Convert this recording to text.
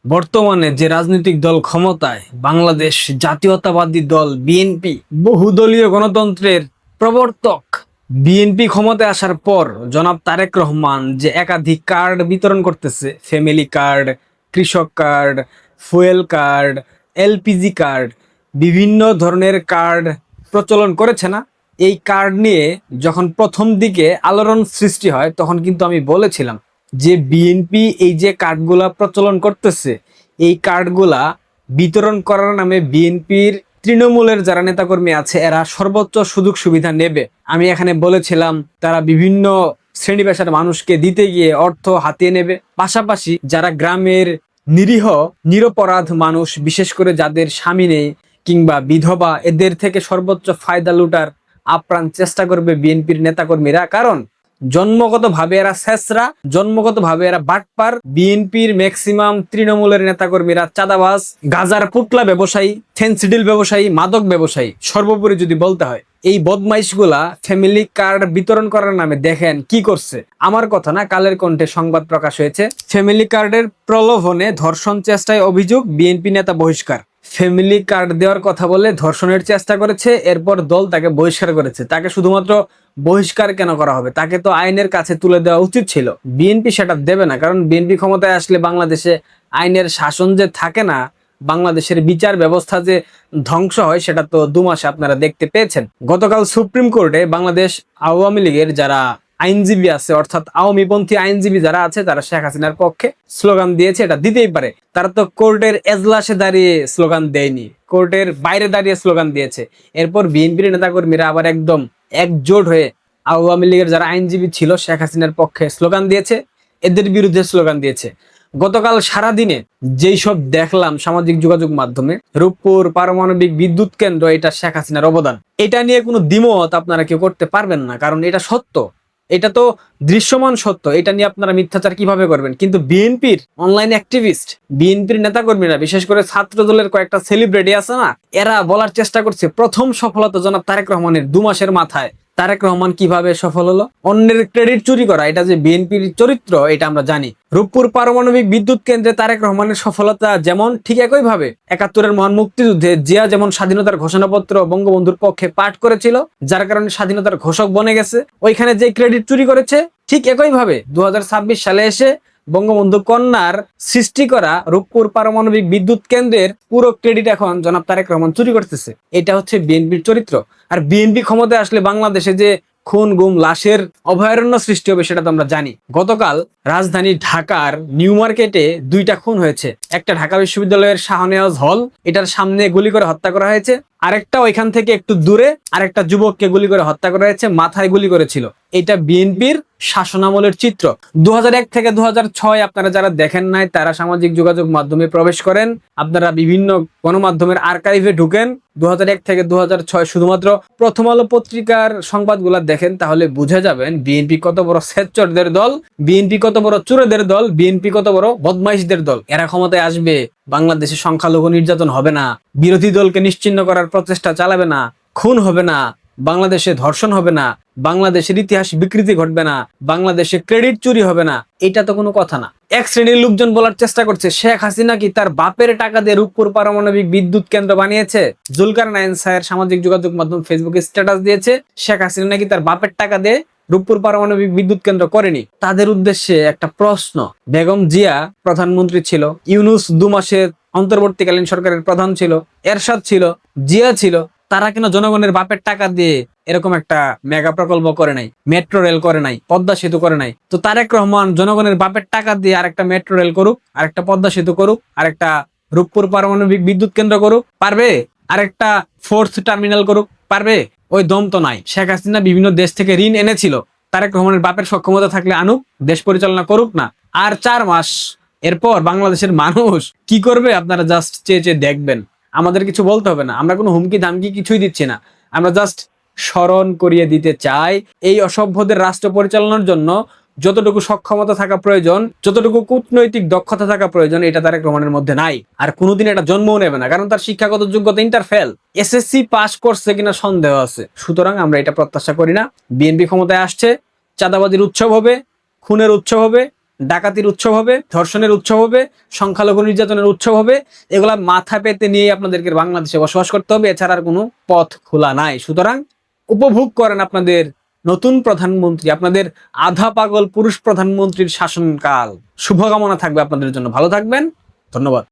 বর্তমানে যে রাজনৈতিক দল ক্ষমতায়, বাংলাদেশ জাতীয়তাবাদী দল বিএনপি, বহুদলীয় গণতন্ত্রের প্রবর্তক, বিএনপি ক্ষমতায় আসার পর জনাব তারেক রহমান যে একাধিক কার্ড বিতরণ করতেছে, ফ্যামিলি কার্ড, কৃষক card, fuel card, LPG card, বিভিন্ন ধরনের কার্ড প্রচলন করেছে না? এই কার্ড নিয়ে যখন প্রথম দিকে আলোড়ন সৃষ্টি হয়, তখন কিন্তু আমি বলেছিলাম যে বিএনপি এই যে কার্ডগুলা প্রচলন করতেছে, এই কার্ডগুলা বিতরণ করার নামে বিএনপির তৃণমূলের যারা নেতাকর্মী আছে এরা সর্বোচ্চ সুযোগ সুবিধা নেবে। আমি এখানে বলেছিলাম তারা বিভিন্ন শ্রেণী পেশার মানুষকে দিতে গিয়ে অর্থ হাতিয়ে নেবে, পাশাপাশি যারা গ্রামের নিরীহ নিরপরাধ মানুষ, বিশেষ করে যাদের স্বামী নেই কিংবা বিধবা, এদের থেকে সর্বোচ্চ ফায়দা লুটার আপ্রাণ চেষ্টা করবে বিএনপির নেতাকর্মীরা। কারণ জন্মগতভাবে এরা ছেঁচড়া, জন্মগতভাবে এরা বাটপার। বিএনপির ম্যাক্সিমাম তৃণমূলের নেতাকর্মীরা চাঁদাবাজ, গাজার পুতলা ব্যবসায়ী, ফেন্সিডিল ব্যবসায়ী, মাদক ব্যবসায়ী, সর্বোপরি যদি বলতে হয়। এই বদমাইশগুলা ফ্যামিলি কার্ড বিতরণ করার নামে দেখেন কি করছে। আমার কথা না, কালের কণ্ঠে সংবাদ প্রকাশ হয়েছে, ফ্যামিলি কার্ডের প্রলোভনে ধর্ষণ চেষ্টায় অভিযোগ, বিএনপি নেতা বহিষ্কার। ফ্যামিলি কার্ড দেওয়ার কথা বলে ধর্ষণের চেষ্টা করেছে, এরপর দল তাকে বহিষ্কার করেছে। তাকে শুধুমাত্র বহিষ্কার কেন করা হবে? তাকে তো আইনের কাছে তুলে দেওয়া উচিত ছিল। বিএনপি সেটা দেবে না, কারণ বিএনপি ক্ষমতায় আসলে বাংলাদেশে আইনের শাসন যে থাকে না, বাংলাদেশের বিচার ব্যবস্থা যে ধ্বংস হয়, সেটা তো 2 মাসে আপনারা দেখতে পেয়েছেন। গতকাল সুপ্রিম কোর্টে বাংলাদেশ আওয়ামী লীগের যারা আইনজীবী আছে, অর্থাৎ আওয়ামীপন্থী আইনজীবী যারা আছে, তারা শেখ হাসিনার পক্ষে স্লোগান দিয়েছে। এটা দিতেই পারে, তারা তো কোর্টের এজলাসে দাঁড়িয়ে স্লোগান দেয়নি, কোর্টের বাইরে দাঁড়িয়ে স্লোগান দিয়েছে। এরপর বিএনপির নেতাকর্মীরা আবার একদম একজোট হয়ে আওয়ামী লীগের যারা আইনজীবী ছিল শেখ হাসিনার পক্ষে স্লোগান দিয়েছে, এদের বিরুদ্ধে স্লোগান দিয়েছে। গতকাল সারাদিনে যেই সব দেখলাম সামাজিক যোগাযোগ মাধ্যমে, রূপপুর পারমাণবিক বিদ্যুৎ কেন্দ্র, এটা শেখ হাসিনার অবদান, এটা নিয়ে কোনো দ্বিমত আপনারা কেউ করতে পারবেন না, কারণ এটা সত্য, এটা তো দৃশ্যমান সত্য। এটা নিয়ে আপনারা মিথ্যাচার কিভাবে করবেন? কিন্তু বিএনপির অনলাইন অ্যাক্টিভিস্ট, বিএনপির নেতাকর্মীরা, বিশেষ করে ছাত্র দলের কয়েকটা সেলিব্রিটি আছে না, এরা বলার চেষ্টা করছে প্রথম সফলতা জনাব তারেক রহমানের 2 মাসের মাথায়। তারেক রহমান কিভাবে সফল হলো? অন্যের ক্রেডিট চুরি করা, এটা যে বিএনপির চরিত্র এটা আমরা জানি। রূপপুর পারমাণবিক বিদ্যুৎ কেন্দ্রে তারেক রহমানের সফলতা যেমন, ঠিক একই ভাবে 71-এর মহান মুক্তিযুদ্ধে জিয়া যেমন স্বাধীনতার ঘোষণাপত্র বঙ্গবন্ধুর পক্ষে পাঠ করেছিল, যার কারণে স্বাধীনতার ঘোষক বনে গেছে, ওইখানে যে ক্রেডিট চুরি করেছে, ঠিক একই ভাবে 2026 সালে এসে বঙ্গবন্ধু কন্যার সৃষ্টি করা রূপপুর পারমাণবিক বিদ্যুৎ কেন্দ্রের পুরো ক্রেডিট এখন জনাব তারেক রহমান চুরি করতেছে। এটা হচ্ছে বিএনপির চরিত্র। আর বিএনপি ক্ষমতায় আসলে বাংলাদেশে যে খুন গুম লাশের অভয়ারণ্য সৃষ্টি হবে সেটা তো আমরা জানি। গতকাল রাজধানী ঢাকার নিউ মার্কেটে 2টা খুন হয়েছে। একটা ঢাকা বিশ্ববিদ্যালয়ের শাহনেওয়াজ হল, এটার সামনে গুলি করে হত্যা করা হয়েছে। আরেকটা ওইখান থেকে একটু দূরে আরেকটা যুবককে গুলি করে হত্যা করা হয়েছে, মাথায় গুলি করেছিল। এটা বিএনপির শাসনামলের চিত্র। 2001 থেকে 2006 আপনারা যারা দেখেন নাই, তারা সামাজিক যোগাযোগ মাধ্যমে প্রবেশ করেন, আপনারা বিভিন্ন গণমাধ্যমের আর্কাইভে ঢুকেন, 2001 থেকে 2006 শুধুমাত্র প্রথম আলো পত্রিকার সংবাদগুলা দেখেন, তাহলে বুঝে যাবেন বিএনপি কত বড় স্বেচ্ছরদের দল, বিএনপি কত বড় চোরেদের দল, বিএনপি কত বড় বদমাইশদের দল। এরা ক্ষমতায় আসবে, বাংলাদেশে সংখ্যালঘু নির্যাতন হবে না, বিরোধী দলকে নিশ্চিহ্ন করার প্রচেষ্টা চালাবে না, খুন হবে না, বাংলাদেশে ধর্ষণ হবে না, বাংলাদেশের ইতিহাস বিকৃতি ঘটবে না, বাংলাদেশে ক্রেডিট চুরি হবে না। এটা তো কোনো কথা না। এক শ্রেণীর লোকজন বলার চেষ্টা করছে শেখ হাসিনা কি তার বাপের টাকা দিয়ে রূপপুর পারমাণবিক বিদ্যুৎ কেন্দ্র বানিয়েছে। জুলকারনাইন স্যার সামাজিক যোগাযোগ মাধ্যম ফেসবুকে স্ট্যাটাস দিয়েছে শেখ হাসিনা নাকি তার বাপের টাকা দিয়ে রূপপুর পারমাণবিক বিদ্যুৎ কেন্দ্র করেনি। তাদের উদ্দেশ্যে একটা প্রশ্ন, বেগম জিয়া প্রধানমন্ত্রী ছিল, ইউনূস 2 মাসের অন্তর্বর্তীকালীন সরকারের প্রধান ছিল, এরশাদ ছিল, জিয়া ছিল, তারা কেন জনগণের বাপের টাকা দিয়ে এরকম একটা মেগা প্রকল্প করে নাই, মেট্রো রেল করে নাই, পদ্মা সেতু করে নাই? তো তারেক রহমান জনগণের বাপের টাকা দিয়ে আরেকটা মেট্রো রেল করুক, আরেকটা পদ্মা সেতু করুক, আরেকটা রূপপুর পারমাণবিক বিদ্যুৎ কেন্দ্র করুক, পারবে? আরেকটা 4th টার্মিনাল করুক, পারবে? ওই দম তো নাই। শেখ হাসিনা বিভিন্ন দেশ থেকে ঋণ এনেছিল, তারেক রহমানের বাপের সক্ষমতা থাকলে আনুক, দেশ পরিচালনা করুক না। আর 4 মাস, এরপর বাংলাদেশের মানুষ কি করবে আপনারা জাস্ট চেয়ে চেয়ে দেখবেন। আমাদের কিছু বলতে হবে না, আমরা কোনো হুমকি ধামকি কিছুই দিচ্ছি না, আমরা জাস্ট স্মরণ করিয়ে দিতে চাই এই অসভ্যদের রাষ্ট্র পরিচালনার জন্য যতটুকু সক্ষমতা থাকা প্রয়োজন, যতটুকু কূটনৈতিক দক্ষতা থাকা প্রয়োজন, এটা তারেক রহমানের মধ্যে নাই, আর কোনোদিন এটা জন্মও নেবে না, কারণ তার শিক্ষাগত যোগ্যতা ইন্টারফেল, এসএসসি পাস করছে কিনা সন্দেহ আছে। সুতরাং আমরা এটা প্রত্যাশা করি না। বিএনপি ক্ষমতায় আসছে, চাঁদাবাজির উৎসব হবে, খুনের উৎসব হবে, ডাকাতির উৎসব হবে, ধর্ষণের উৎসব হবে, সংখ্যালঘু নির্যাতনের উৎসব হবে। এগুলা মাথা পেতে নিয়ে আপনাদেরকে বাংলাদেশে বসবাস করতে হবে, এছাড়া আর কোনো পথ খোলা নাই। সুতরাং উপভোগ করেন আপনাদের নতুন প্রধানমন্ত্রী, আপনাদের আধা পাগল পুরুষ প্রধানমন্ত্রীর শাসনকাল। শুভকামনা থাকবে আপনাদের জন্য, ভালো থাকবেন, ধন্যবাদ।